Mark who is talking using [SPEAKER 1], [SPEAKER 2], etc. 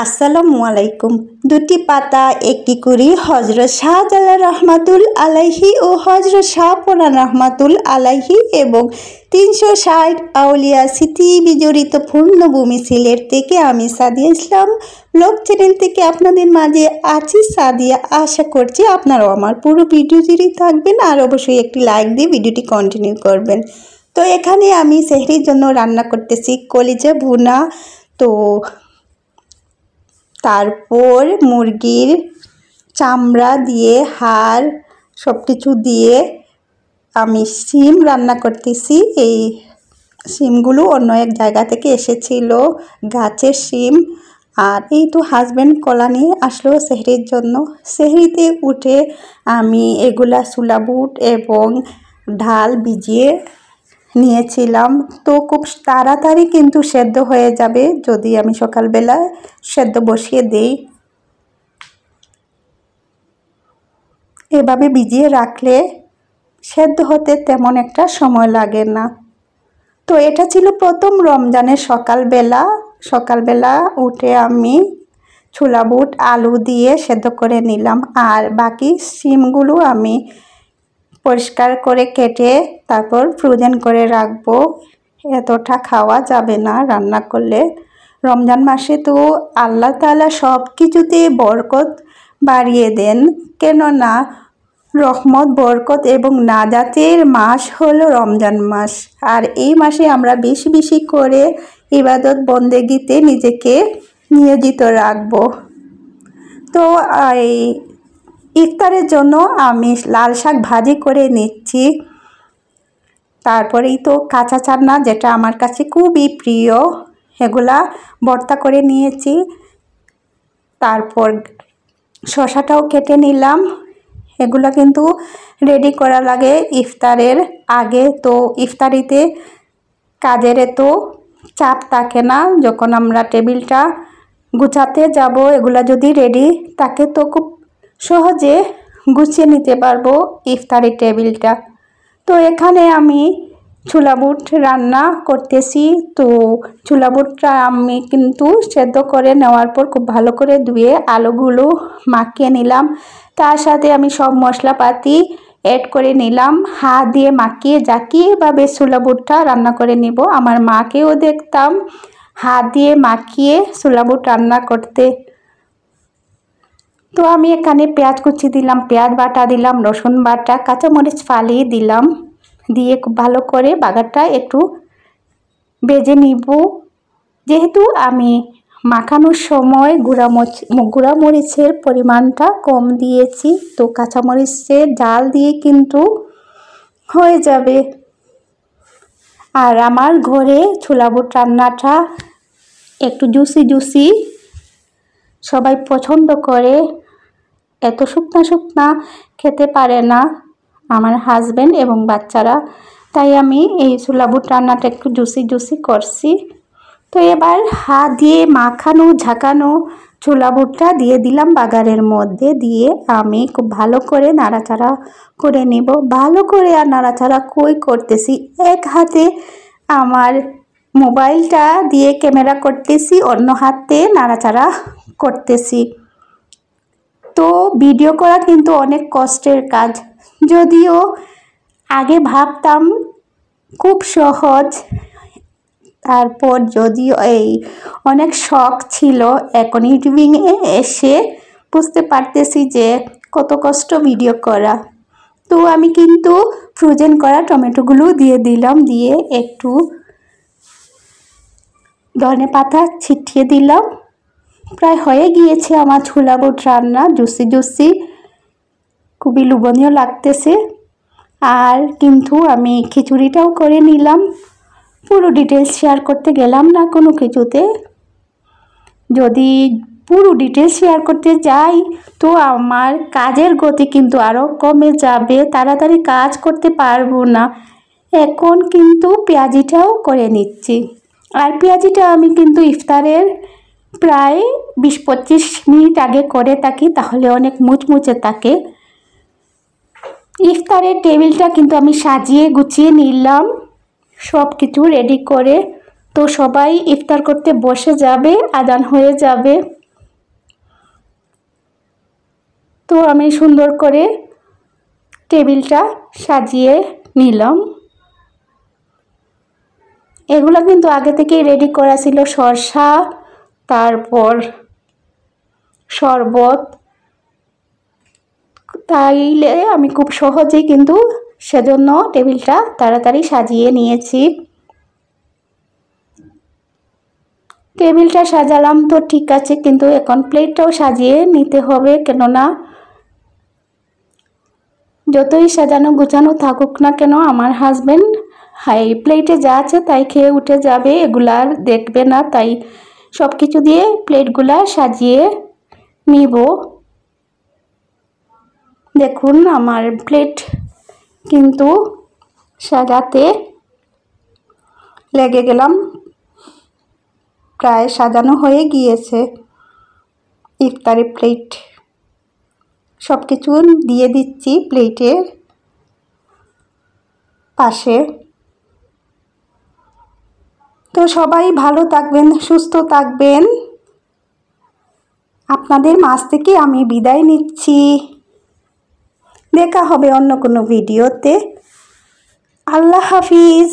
[SPEAKER 1] আসসালামু আলাইকুম। দুটি পাতা একটি কুড়ি হজরত শাহজালাল রহমাতুল আলাইহি ও হজরত শাহপরান রহমাতুল আলাইহি এবং 360 আউলিয়া স্মৃতি বিজড়িত পূর্ণভূমি সিলেট থেকে আমি সাদিয়া ইসলাম ব্লগ চ্যানেল থেকে আপনাদের মাঝে আছি সাদিয়া। আশা করছি আপনারাও আমার পুরো ভিডিও জুড়ে থাকবেন আর অবশ্যই একটি লাইক দিয়ে ভিডিওটি কন্টিনিউ করবেন। তো এখানে আমি সেহরির জন্য রান্না করতেছি কলিজা ভুনা। তো তারপর মুরগির চামড়া দিয়ে হাড় সব কিছু দিয়ে আমি শিম রান্না করতেছি। এই শিমগুলো অন্য এক জায়গা থেকে এসেছিল, গাছের শিম। আর এই তো হাজব্যান্ড কলা নিয়ে আসলো সেহরির জন্য। সেহরিতে উঠে আমি এগুলা ছোলা বুট এবং ডাল ভিজিয়ে নিয়েছিলাম। তো খুব তাড়াতাড়ি কিন্তু সেদ্ধ হয়ে যাবে যদি আমি সকালবেলা সেদ্ধ বসিয়ে দেই। এভাবে ভিজিয়ে রাখলে সেদ্ধ হতে তেমন একটা সময় লাগে না। তো এটা ছিল প্রথম রমজানের সকালবেলা উঠে আমি ছোলা বুট আলু দিয়ে সেদ্ধ করে নিলাম। আর বাকি শিমগুলো আমি পরিষ্কার করে কেটে তারপর ফ্রোজেন করে রাখবো। এতটা খাওয়া যাবে না রান্না করলে। রমজান মাসে তো আল্লাহ তাআলা সব কিছুতে বরকত বাড়িয়ে দেন, কেননা রহমত বরকত এবং নাজাতের মাস হলো রমজান মাস। আর এই মাসে আমরা বেশি বেশি করে ইবাদত বন্দেগিতে নিজেকে নিয়োজিত রাখবো। তো এই ইফতারের জন্য আমি লাল শাক ভাজি করে নিচ্ছি। তারপরেই তো কাঁচা চানা, যেটা আমার কাছে খুবই প্রিয়, এগুলা ভর্তা করে নিয়েছি। তারপর শসাটাও কেটে নিলাম। এগুলা কিন্তু রেডি করা লাগে ইফতারের আগে। তো ইফতারিতে কাজের এত চাপ থাকে না। যখন আমরা টেবিলটা গুছাতে যাব, এগুলা যদি রেডি থাকে তো খুব সহজে গুছিয়ে নিতে পারবো ইফতারি টেবিলটা। তো এখানে আমি ছোলা বুট রান্না করতেছি। তো ছোলা বুটটা আমি কিন্তু সেদ্ধ করে নেওয়ার পর খুব ভালো করে ধুয়ে আলুগুলো মাখিয়ে নিলাম। তার সাথে আমি সব মশলাপাতি অ্যাড করে নিলাম। হাত দিয়ে মাখিয়ে জাকিয়ে এভাবে ছোলা বুটটা রান্না করে নিব। আমার মাকেও দেখতাম হাত দিয়ে মাখিয়ে ছোলা বুট রান্না করতে। তো আমি এখানে পেঁয়াজ কুচি দিলাম, পেঁয়াজ বাটা দিলাম, রসুন বাটা, কাঁচামরিচ ফালিয়ে দিলাম। দিয়ে খুব ভালো করে বাগারটা একটু ভেজে নিব। যেহেতু আমি মাখানোর সময় গুঁড়ামরিচের পরিমাণটা কম দিয়েছি, তো কাঁচামরিচের জাল দিয়ে কিন্তু হয়ে যাবে। আর আমার ঘরে ছোলা বুট রান্নাটা একটু জুসি সবাই পছন্দ করে। এত শুকনা খেতে পারে না আমার হাজব্যান্ড এবং বাচ্চারা, তাই আমি এই ছোলা বুট রান্নাটা একটু জুসি করছি। তো এবার হাত দিয়ে মাখানো ঝাঁকানো ছোলা বুটটা দিয়ে দিলাম বাগারের মধ্যে। দিয়ে আমি খুব ভালো করে নাড়াচাড়া করে নেব। ভালো করে আর নাড়াচাড়া করতেছি, এক হাতে আমার মোবাইলটা দিয়ে ক্যামেরা করতেছি, অন্য হাতে নাড়াচাড়া করতেছি। তো ভিডিও করা কিন্তু অনেক কষ্টের কাজ। যদিও আগে ভাবতাম খুব সহজ, তারপর যদিও অনেক শখ ছিল, এখন ইউটিউবিংয়ে এসে বুঝতে পারতেছি যে কত কষ্ট ভিডিও করা। তো আমি কিন্তু ফ্রোজেন করা টমেটোগুলো দিয়ে দিলাম। দিয়ে একটু ধনেপাতা ছিটিয়ে দিলাম। প্রায় হয়ে গিয়েছে আমার ছোলা বুট রান্না, জুসি খুবই লোভনীয় লাগতেছে। আর কিন্তু আমি খিচুড়িটাও করে নিলাম। পুরো ডিটেলস শেয়ার করতে গেলাম না কোনো কিছুতে। যদি পুরো ডিটেলস শেয়ার করতে যাই তো আমার কাজের গতি কিন্তু আরও কমে যাবে, তাড়াতাড়ি কাজ করতে পারবো না। এখন কিন্তু পেঁয়াজিটাও করে নিচ্ছি। আর পেঁয়াজিটা আমি কিন্তু ইফতারের প্রায় 20-25 মিনিট আগে করে থাকি, তাহলে অনেক মুচমুচে থাকে। ইফতারের টেবিলটা কিন্তু আমি সাজিয়ে গুছিয়ে নিলাম সব কিছু রেডি করে। তো সবাই ইফতার করতে বসে যাবে, আজান হয়ে যাবে। তো আমি সুন্দর করে টেবিলটা সাজিয়ে নিলাম। এগুলো কিন্তু আগে থেকেই রেডি করা ছিল, শসা, তারপর শরবত, তাইলে আমি খুব সহজেই কিন্তু সেজন্য টেবিলটা তাড়াতাড়ি সাজিয়ে নিয়েছি। টেবিলটা সাজালাম তো ঠিক আছে, কিন্তু এখন প্লেটটাও সাজিয়ে নিতে হবে, কেননা যতই সাজানো গুছানো থাকুক না কেন আমার হাজবেন্ড প্লেটে যা আছে তাই খেয়ে উঠে যাবে, এগুলার দেখবে না, তাই সব কিছু দিয়ে প্লেটগুলা সাজিয়ে নিব। দেখুন আমার প্লেট কিন্তু সাজাতে লেগে গেলাম, প্রায় সাজানো হয়ে গিয়েছে। ইফতারি প্লেট সব কিছু দিয়ে দিচ্ছি প্লেটের পাশে। তো সবাই ভালো থাকবেন, সুস্থ থাকবেন। আপনাদের মাঝ থেকে আমি বিদায় নিচ্ছি। দেখা হবে অন্য কোনো ভিডিওতে। আল্লাহ হাফিজ।